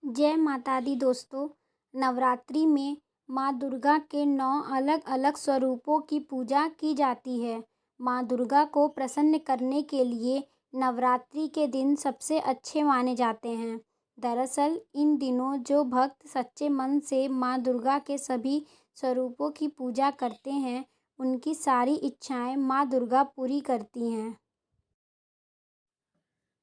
जय माता दी दोस्तों। नवरात्रि में माँ दुर्गा के 9 अलग अलग स्वरूपों की पूजा की जाती है। माँ दुर्गा को प्रसन्न करने के लिए नवरात्रि के दिन सबसे अच्छे माने जाते हैं। दरअसल इन दिनों जो भक्त सच्चे मन से माँ दुर्गा के सभी स्वरूपों की पूजा करते हैं, उनकी सारी इच्छाएं माँ दुर्गा पूरी करती हैं।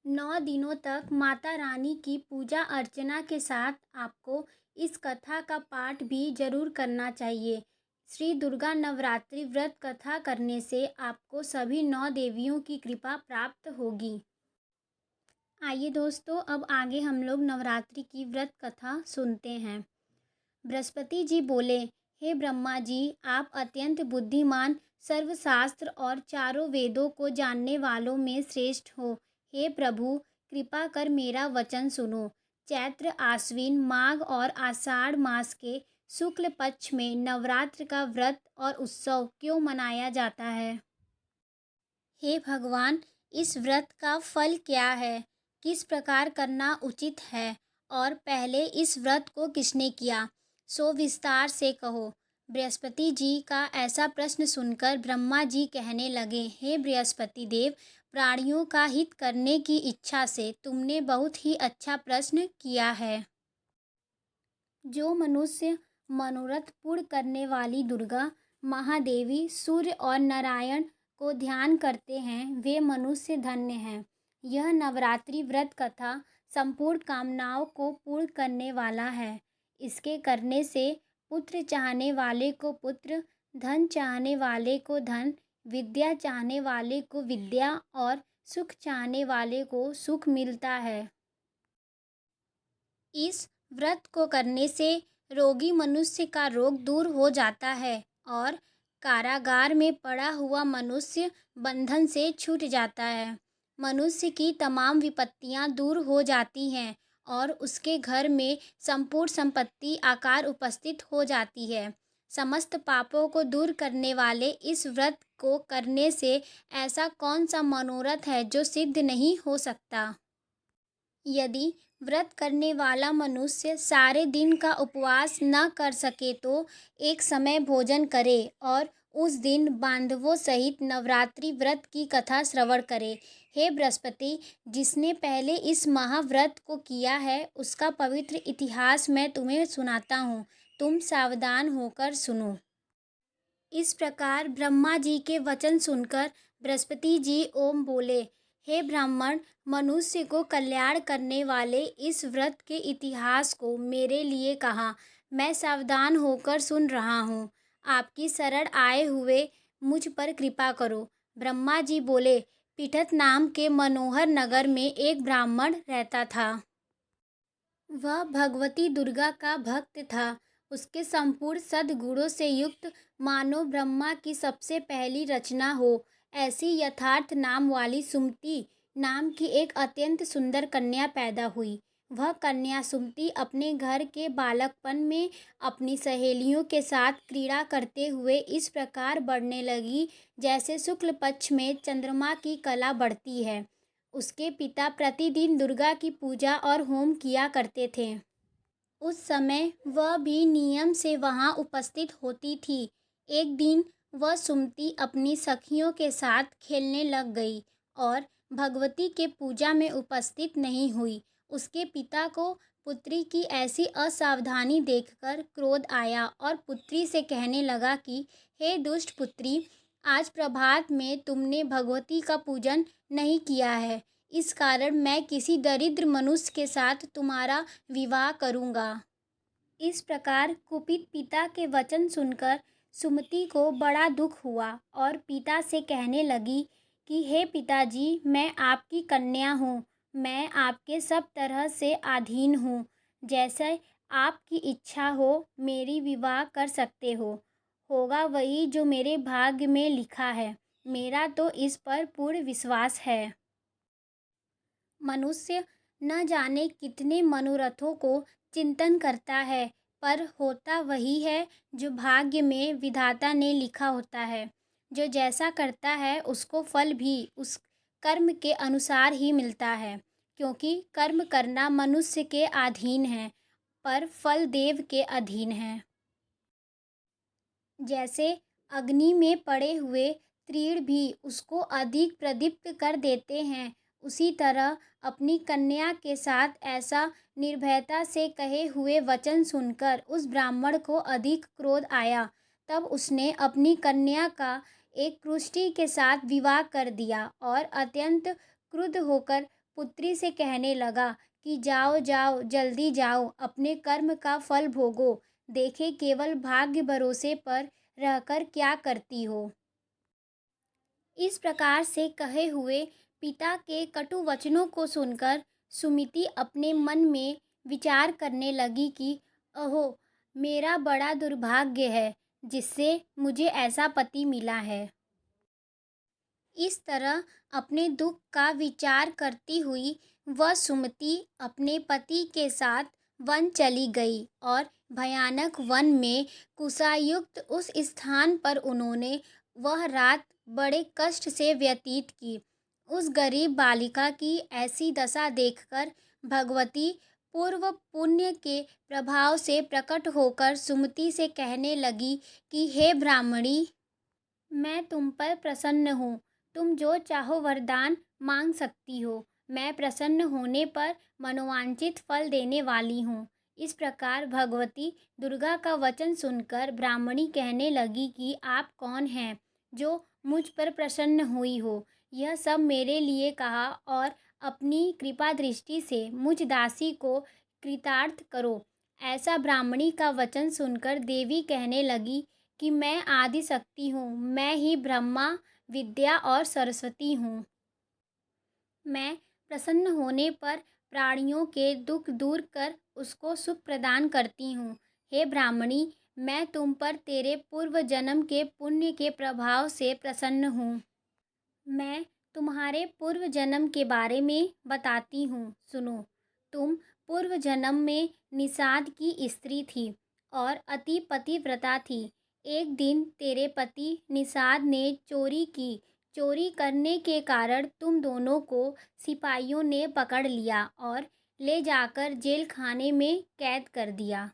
9 दिनों तक माता रानी की पूजा अर्चना के साथ आपको इस कथा का पाठ भी जरूर करना चाहिए। श्री दुर्गा नवरात्रि व्रत कथा करने से आपको सभी 9 देवियों की कृपा प्राप्त होगी। आइए दोस्तों, अब आगे हम लोग नवरात्रि की व्रत कथा सुनते हैं। बृहस्पति जी बोले, हे ब्रह्मा जी, आप अत्यंत बुद्धिमान, सर्वशास्त्र और चारों वेदों को जानने वालों में श्रेष्ठ हो। हे प्रभु, कृपा कर मेरा वचन सुनो। चैत्र, आश्विन, माघ और आषाढ़ मास के शुक्ल पक्ष में नवरात्र का व्रत और उत्सव क्यों मनाया जाता है? हे भगवान, इस व्रत का फल क्या है? किस प्रकार करना उचित है? और पहले इस व्रत को किसने किया, सो विस्तार से कहो। बृहस्पति जी का ऐसा प्रश्न सुनकर ब्रह्मा जी कहने लगे, हे बृहस्पति देव, प्राणियों का हित करने की इच्छा से तुमने बहुत ही अच्छा प्रश्न किया है। जो मनुष्य मनोरथ पूर्ण करने वाली दुर्गा, महादेवी, सूर्य और नारायण को ध्यान करते हैं, वे मनुष्य धन्य हैं। यह नवरात्रि व्रत कथा संपूर्ण कामनाओं को पूर्ण करने वाला है। इसके करने से पुत्र चाहने वाले को पुत्र, धन चाहने वाले को धन, विद्या चाहने वाले को विद्या और सुख चाहने वाले को सुख मिलता है। इस व्रत को करने से रोगी मनुष्य का रोग दूर हो जाता है और कारागार में पड़ा हुआ मनुष्य बंधन से छूट जाता है। मनुष्य की तमाम विपत्तियां दूर हो जाती हैं और उसके घर में संपूर्ण संपत्ति आकार उपस्थित हो जाती है। समस्त पापों को दूर करने वाले इस व्रत को करने से ऐसा कौन सा मनोरथ है जो सिद्ध नहीं हो सकता? यदि व्रत करने वाला मनुष्य सारे दिन का उपवास न कर सके तो एक समय भोजन करे और उस दिन बांधवों सहित नवरात्रि व्रत की कथा श्रवण करे। हे बृहस्पति, जिसने पहले इस महाव्रत को किया है, उसका पवित्र इतिहास मैं तुम्हें सुनाता हूँ। तुम सावधान होकर सुनो। इस प्रकार ब्रह्मा जी के वचन सुनकर बृहस्पति जी ओम बोले, हे ब्राह्मण, मनुष्य को कल्याण करने वाले इस व्रत के इतिहास को मेरे लिए कहा। मैं सावधान होकर सुन रहा हूँ। आपकी शरण आए हुए मुझ पर कृपा करो। ब्रह्मा जी बोले, पिठत नाम के मनोहर नगर में एक ब्राह्मण रहता था। वह भगवती दुर्गा का भक्त था। उसके संपूर्ण सद्गुणों से युक्त मानो ब्रह्मा की सबसे पहली रचना हो ऐसी यथार्थ नाम वाली सुमति नाम की एक अत्यंत सुंदर कन्या पैदा हुई। वह कन्या सुमति अपने घर के बालकपन में अपनी सहेलियों के साथ क्रीड़ा करते हुए इस प्रकार बढ़ने लगी जैसे शुक्ल पक्ष में चंद्रमा की कला बढ़ती है। उसके पिता प्रतिदिन दुर्गा की पूजा और होम किया करते थे। उस समय वह भी नियम से वहाँ उपस्थित होती थी। एक दिन वह सुमति अपनी सखियों के साथ खेलने लग गई और भगवती के पूजा में उपस्थित नहीं हुई। उसके पिता को पुत्री की ऐसी असावधानी देखकर क्रोध आया और पुत्री से कहने लगा कि हे दुष्ट पुत्री, आज प्रभात में तुमने भगवती का पूजन नहीं किया है, इस कारण मैं किसी दरिद्र मनुष्य के साथ तुम्हारा विवाह करूँगा। इस प्रकार कुपित पिता के वचन सुनकर सुमति को बड़ा दुख हुआ और पिता से कहने लगी कि हे पिताजी, मैं आपकी कन्या हूँ, मैं आपके सब तरह से अधीन हूँ। जैसे आपकी इच्छा हो मेरी विवाह कर सकते हो। होगा वही जो मेरे भाग्य में लिखा है। मेरा तो इस पर पूर्ण विश्वास है। मनुष्य न जाने कितने मनोरथों को चिंतन करता है, पर होता वही है जो भाग्य में विधाता ने लिखा होता है। जो जैसा करता है उसको फल भी उस कर्म के अनुसार ही मिलता है। क्योंकि कर्म करना मनुष्य के अधीन है, पर फल देव के अधीन है। जैसे अग्नि में पड़े हुए तीर भी उसको अधिक प्रदीप्त कर देते हैं, उसी तरह अपनी कन्या के साथ ऐसा निर्भयता से कहे हुए वचन सुनकर उस ब्राह्मण को अधिक क्रोध आया। तब उसने अपनी कन्या का एक कुष्ठी के साथ विवाह कर दिया और अत्यंत क्रुद्ध होकर पुत्री से कहने लगा कि जाओ जाओ, जल्दी जाओ, अपने कर्म का फल भोगो। देखे केवल भाग्य भरोसे पर रहकर क्या करती हो। इस प्रकार से कहे हुए पिता के कटु वचनों को सुनकर सुमिति अपने मन में विचार करने लगी कि अहो, मेरा बड़ा दुर्भाग्य है जिससे मुझे ऐसा पति मिला है। इस तरह अपने दुख का विचार करती हुई वह सुमति अपने पति के साथ वन चली गई और भयानक वन में कुशायुक्त उस स्थान पर उन्होंने वह रात बड़े कष्ट से व्यतीत की। उस गरीब बालिका की ऐसी दशा देखकर भगवती पूर्व पुण्य के प्रभाव से प्रकट होकर सुमति से कहने लगी कि हे ब्राह्मणी, मैं तुम पर प्रसन्न हूँ। तुम जो चाहो वरदान मांग सकती हो। मैं प्रसन्न होने पर मनोवांछित फल देने वाली हूँ। इस प्रकार भगवती दुर्गा का वचन सुनकर ब्राह्मणी कहने लगी कि आप कौन हैं जो मुझ पर प्रसन्न हुई हो। यह सब मेरे लिए कहा और अपनी कृपा दृष्टि से मुझ दासी को कृतार्थ करो। ऐसा ब्राह्मणी का वचन सुनकर देवी कहने लगी कि मैं आदि शक्ति हूँ, मैं ही ब्रह्मा, विद्या और सरस्वती हूँ। मैं प्रसन्न होने पर प्राणियों के दुख दूर कर उसको सुख प्रदान करती हूँ। हे ब्राह्मणी, मैं तुम पर तेरे पूर्व जन्म के पुण्य के प्रभाव से प्रसन्न हूँ। मैं तुम्हारे पूर्व जन्म के बारे में बताती हूँ, सुनो। तुम पूर्व जन्म में निषाद की स्त्री थी और अति पतिव्रता थी। एक दिन तेरे पति निषाद ने चोरी की। चोरी करने के कारण तुम दोनों को सिपाहियों ने पकड़ लिया और ले जाकर जेल खाने में कैद कर दिया।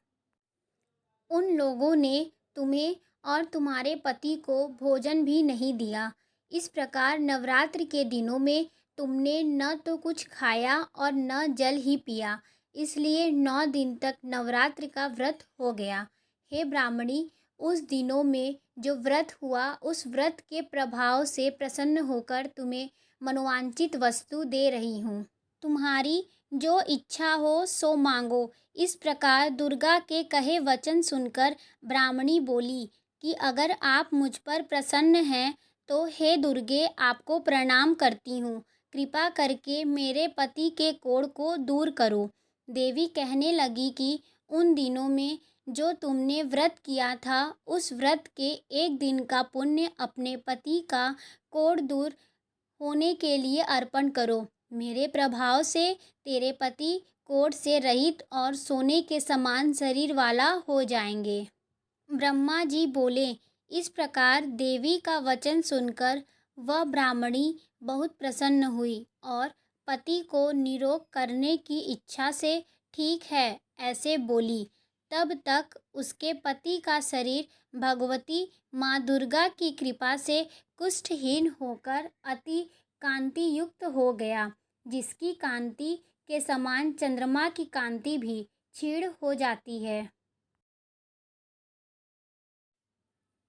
उन लोगों ने तुम्हें और तुम्हारे पति को भोजन भी नहीं दिया। इस प्रकार नवरात्र के दिनों में तुमने न तो कुछ खाया और न जल ही पिया, इसलिए 9 दिन तक नवरात्र का व्रत हो गया। हे ब्राह्मणी, उस दिनों में जो व्रत हुआ, उस व्रत के प्रभाव से प्रसन्न होकर तुम्हें मनोवांछित वस्तु दे रही हूँ। तुम्हारी जो इच्छा हो सो मांगो। इस प्रकार दुर्गा के कहे वचन सुनकर ब्राह्मणी बोली कि अगर आप मुझ पर प्रसन्न हैं तो हे दुर्गे, आपको प्रणाम करती हूँ। कृपा करके मेरे पति के कोढ़ को दूर करो। देवी कहने लगी कि उन दिनों में जो तुमने व्रत किया था, उस व्रत के एक दिन का पुण्य अपने पति का कोढ़ दूर होने के लिए अर्पण करो। मेरे प्रभाव से तेरे पति कोढ़ से रहित और सोने के समान शरीर वाला हो जाएंगे। ब्रह्मा जी बोले। इस प्रकार देवी का वचन सुनकर वह ब्राह्मणी बहुत प्रसन्न हुई और पति को निरोग करने की इच्छा से ठीक है ऐसे बोली। तब तक उसके पति का शरीर भगवती माँ दुर्गा की कृपा से कुष्ठहीन होकर अति कांति युक्त हो गया, जिसकी कांति के समान चंद्रमा की कांति भी क्षीण हो जाती है।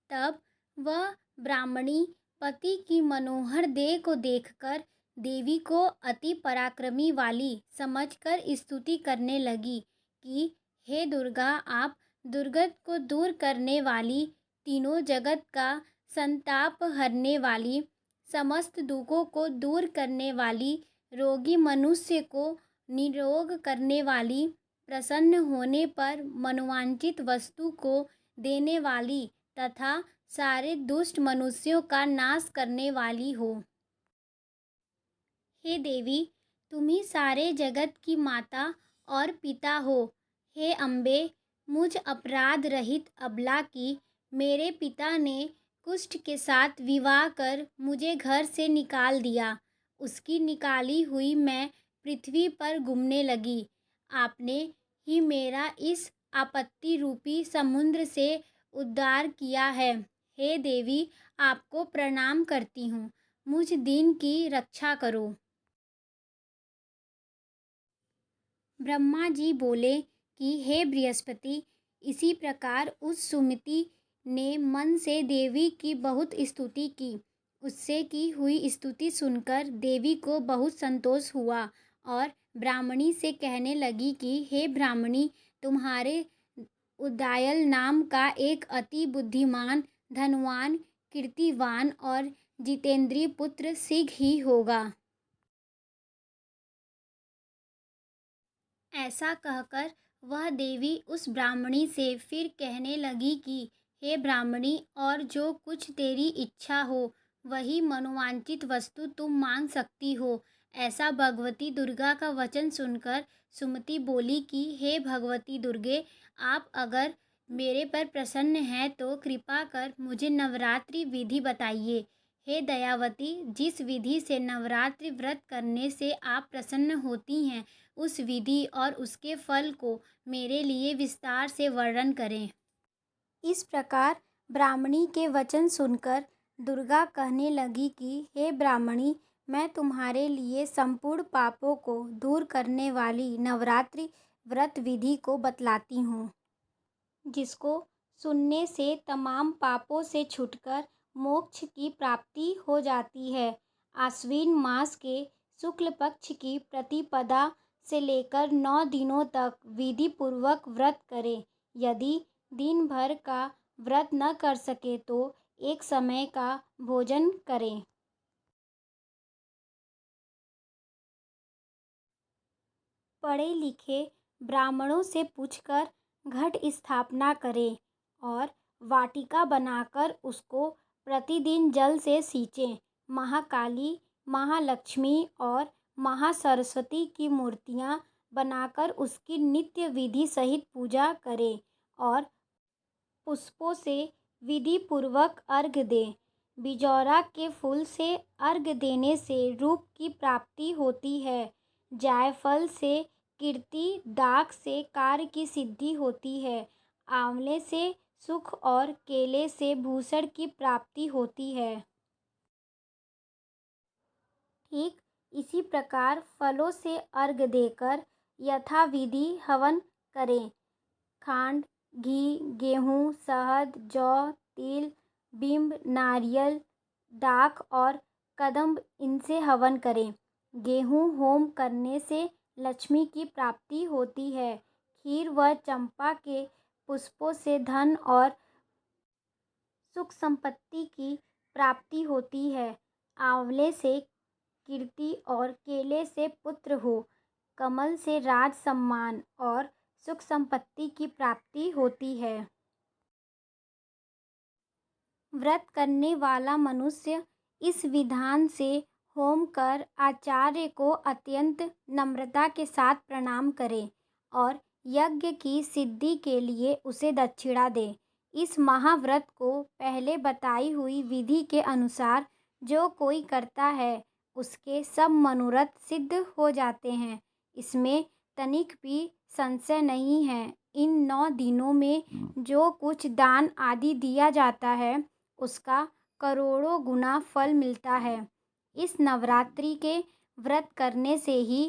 तब वह ब्राह्मणी पति की मनोहर देह को देखकर देवी को अति पराक्रमी वाली समझकर स्तुति करने लगी कि हे दुर्गा, आप दुर्गत को दूर करने वाली, तीनों जगत का संताप हरने वाली, समस्त दुखों को दूर करने वाली, रोगी मनुष्य को निरोग करने वाली, प्रसन्न होने पर मनोवांछित वस्तु को देने वाली तथा सारे दुष्ट मनुष्यों का नाश करने वाली हो। हे देवी, तुम ही सारे जगत की माता और पिता हो। हे अम्बे, मुझ अपराध रहित अबला की मेरे पिता ने कुष्ठ के साथ विवाह कर मुझे घर से निकाल दिया। उसकी निकाली हुई मैं पृथ्वी पर घूमने लगी। आपने ही मेरा इस आपत्ति रूपी समुद्र से उद्धार किया है। हे देवी, आपको प्रणाम करती हूँ। मुझ दीन की रक्षा करो। ब्रह्मा जी बोले कि हे बृहस्पति, इसी प्रकार उस सुमति ने मन से देवी की बहुत स्तुति की। उससे की हुई स्तुति सुनकर देवी को बहुत संतोष हुआ और ब्राह्मणी से कहने लगी कि हे ब्राह्मणी, तुम्हारे उदयाल नाम का एक अति बुद्धिमान, धनवान, कीर्तिवान और जितेंद्रिय पुत्र शीघ्र ही होगा। ऐसा कहकर वह देवी उस ब्राह्मणी से फिर कहने लगी कि हे ब्राह्मणी, और जो कुछ तेरी इच्छा हो वही मनोवांछित वस्तु तुम मांग सकती हो। ऐसा भगवती दुर्गा का वचन सुनकर सुमति बोली कि हे भगवती दुर्गे, आप अगर मेरे पर प्रसन्न हैं तो कृपा कर मुझे नवरात्रि विधि बताइए। हे दयावती, जिस विधि से नवरात्रि व्रत करने से आप प्रसन्न होती हैं, उस विधि और उसके फल को मेरे लिए विस्तार से वर्णन करें। इस प्रकार ब्राह्मणी के वचन सुनकर दुर्गा कहने लगी कि हे ब्राह्मणी, मैं तुम्हारे लिए संपूर्ण पापों को दूर करने वाली नवरात्रि व्रत विधि को बतलाती हूँ, जिसको सुनने से तमाम पापों से छूटकर मोक्ष की प्राप्ति हो जाती है। आश्विन मास के शुक्ल पक्ष की प्रतिपदा से लेकर 9 दिनों तक विधि पूर्वक व्रत करें। यदि दिन भर का व्रत न कर सके तो एक समय का भोजन करें। पढ़े लिखे ब्राह्मणों से पूछकर घट स्थापना करें और वाटिका बनाकर उसको प्रतिदिन जल से सींचें। महाकाली, महालक्ष्मी और महासरस्वती की मूर्तियाँ बनाकर उसकी नित्य विधि सहित पूजा करें और पुष्पों से विधि पूर्वक अर्घ्य दें। बिजौरा के फूल से अर्घ्य देने से रूप की प्राप्ति होती है। जायफल से कीर्ति, दाख से कार्य की सिद्धि होती है। आंवले से सुख और केले से भूषण की प्राप्ति होती है। ठीक इसी प्रकार फलों से अर्घ्य देकर यथाविधि हवन करें। खांड, घी, गेहूँ, शहद, जौ, तिल, बिंब, नारियल, दाख और कदम्ब, इनसे हवन करें। गेहूँ होम करने से लक्ष्मी की प्राप्ति होती है। खीर व चंपा के पुष्पों से धन और सुख संपत्ति की प्राप्ति होती है। आंवले से कीर्ति और केले से पुत्र हो। कमल से राज सम्मान और सुख संपत्ति की प्राप्ति होती है। व्रत करने वाला मनुष्य इस विधान से होम कर आचार्य को अत्यंत नम्रता के साथ प्रणाम करे और यज्ञ की सिद्धि के लिए उसे दक्षिणा दे। इस महाव्रत को पहले बताई हुई विधि के अनुसार जो कोई करता है उसके सब मनोरथ सिद्ध हो जाते हैं। इसमें तनिक भी संशय नहीं है। इन 9 दिनों में जो कुछ दान आदि दिया जाता है उसका करोड़ों गुना फल मिलता है। इस नवरात्रि के व्रत करने से ही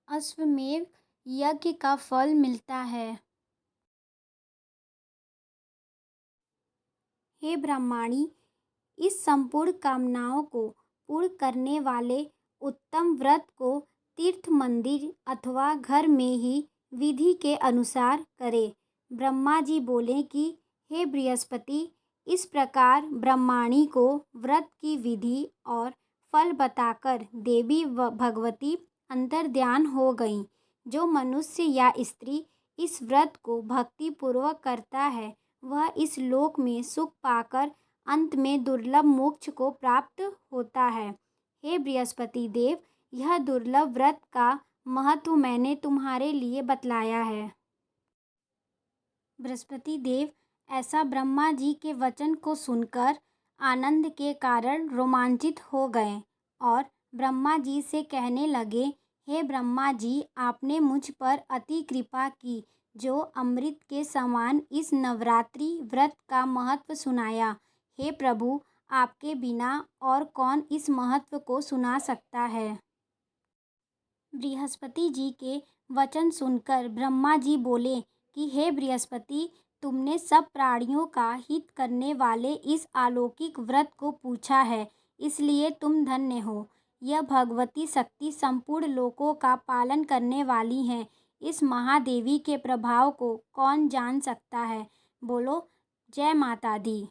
अश्वमेध यज्ञ का फल मिलता है। हे ब्रह्माणी, इस संपूर्ण कामनाओं को पूर्ण करने वाले उत्तम व्रत को तीर्थ, मंदिर अथवा घर में ही विधि के अनुसार करें। ब्रह्मा जी बोले कि हे बृहस्पति, इस प्रकार ब्रह्माणी को व्रत की विधि और फल बताकर देवी व भगवती अंतर्ध्यान हो गईं। जो मनुष्य या स्त्री इस व्रत को भक्ति पूर्वक करता है वह इस लोक में सुख पाकर अंत में दुर्लभ मोक्ष को प्राप्त होता है। हे बृहस्पति देव, यह दुर्लभ व्रत का महत्व मैंने तुम्हारे लिए बतलाया है। बृहस्पति देव ऐसा ब्रह्मा जी के वचन को सुनकर आनंद के कारण रोमांचित हो गए और ब्रह्मा जी से कहने लगे, हे ब्रह्मा जी, आपने मुझ पर अति कृपा की जो अमृत के समान इस नवरात्रि व्रत का महत्व सुनाया। हे प्रभु, आपके बिना और कौन इस महत्व को सुना सकता है। बृहस्पति जी के वचन सुनकर ब्रह्मा जी बोले कि हे बृहस्पति, तुमने सब प्राणियों का हित करने वाले इस अलौकिक व्रत को पूछा है, इसलिए तुम धन्य हो। यह भगवती शक्ति संपूर्ण लोकों का पालन करने वाली हैं। इस महादेवी के प्रभाव को कौन जान सकता है। बोलो जय माता दी।